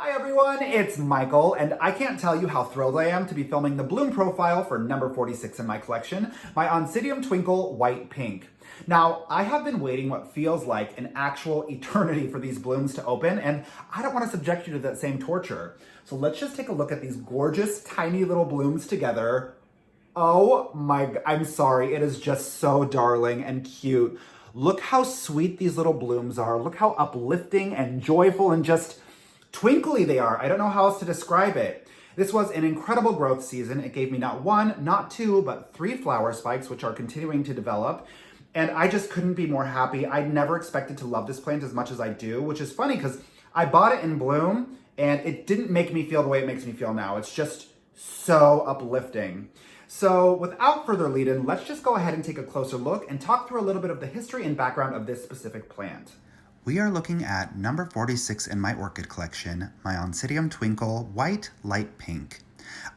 Hi everyone, it's Michael, and I can't tell you how thrilled I am to be filming the bloom profile for number 46 in my collection, my Oncidium Twinkle White-Pink. Now, I have been waiting what feels like an actual eternity for these blooms to open, and I don't want to subject you to that same torture. So let's just take a look at these gorgeous, tiny little blooms together. Oh my, I'm sorry, it is just so darling and cute. Look how sweet these little blooms are. Look how uplifting and joyful and just twinkly they are. I don't know how else to describe it. This was an incredible growth season. It gave me not one, not two, but 3 flower spikes, which are continuing to develop. And I just couldn't be more happy. I'd never expected to love this plant as much as I do, which is funny because I bought it in bloom and it didn't make me feel the way it makes me feel now. It's just so uplifting. So without further lead-in, let's just go ahead and take a closer look and talk through a little bit of the history and background of this specific plant. We are looking at number 46 in my orchid collection, my Oncidium Twinkle White Light-Pink.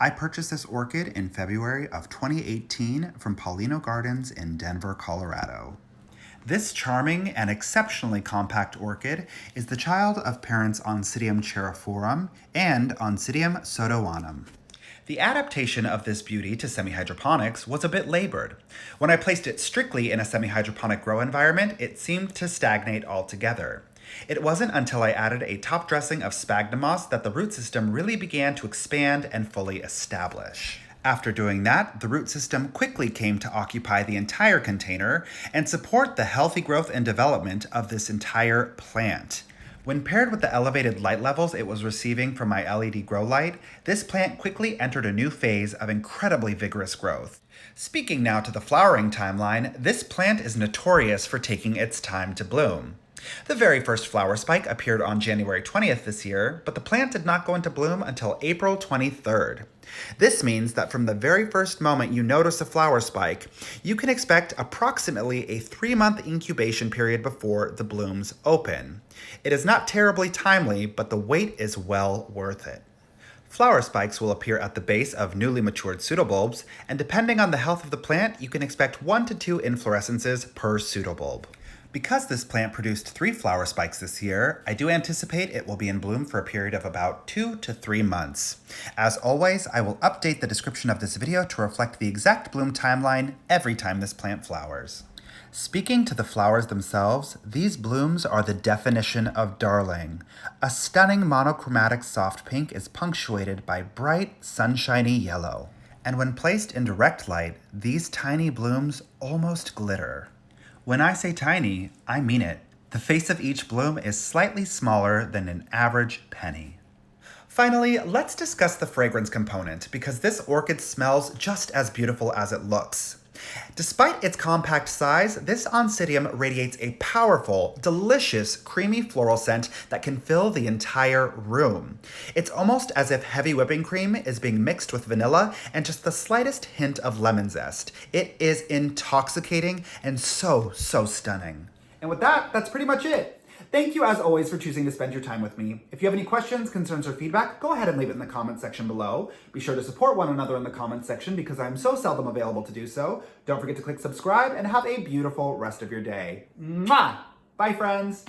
I purchased this orchid in February of 2018 from Paulino Gardens in Denver, Colorado. This charming and exceptionally compact orchid is the child of parents Oncidium cheiriforum and Oncidium sodoanum. The adaptation of this beauty to semi-hydroponics was a bit labored. When I placed it strictly in a semi-hydroponic grow environment, it seemed to stagnate altogether. It wasn't until I added a top dressing of sphagnum moss that the root system really began to expand and fully establish. After doing that, the root system quickly came to occupy the entire container and support the healthy growth and development of this entire plant. When paired with the elevated light levels it was receiving from my LED grow light, this plant quickly entered a new phase of incredibly vigorous growth. Speaking now to the flowering timeline, this plant is notorious for taking its time to bloom. The very first flower spike appeared on January 20th this year, but the plant did not go into bloom until April 23rd. This means that from the very first moment you notice a flower spike, you can expect approximately a 3-month incubation period before the blooms open. It is not terribly timely, but the wait is well worth it. Flower spikes will appear at the base of newly matured pseudobulbs, and depending on the health of the plant, you can expect 1 to 2 inflorescences per pseudobulb. Because this plant produced 3 flower spikes this year, I do anticipate it will be in bloom for a period of about 2 to 3 months. As always, I will update the description of this video to reflect the exact bloom timeline every time this plant flowers. Speaking to the flowers themselves, these blooms are the definition of darling. A stunning monochromatic soft pink is punctuated by bright, sunshiny yellow. And when placed in direct light, these tiny blooms almost glitter. When I say tiny, I mean it. The face of each bloom is slightly smaller than an average penny. Finally, let's discuss the fragrance component because this orchid smells just as beautiful as it looks. Despite its compact size, this Oncidium radiates a powerful, delicious, creamy floral scent that can fill the entire room. It's almost as if heavy whipping cream is being mixed with vanilla and just the slightest hint of lemon zest. It is intoxicating and so stunning. And with that, that's pretty much it. Thank you as always for choosing to spend your time with me. If you have any questions, concerns, or feedback, go ahead and leave it in the comment section below. Be sure to support one another in the comment section because I'm so seldom available to do so. Don't forget to click subscribe and have a beautiful rest of your day. Mwah! Bye, friends.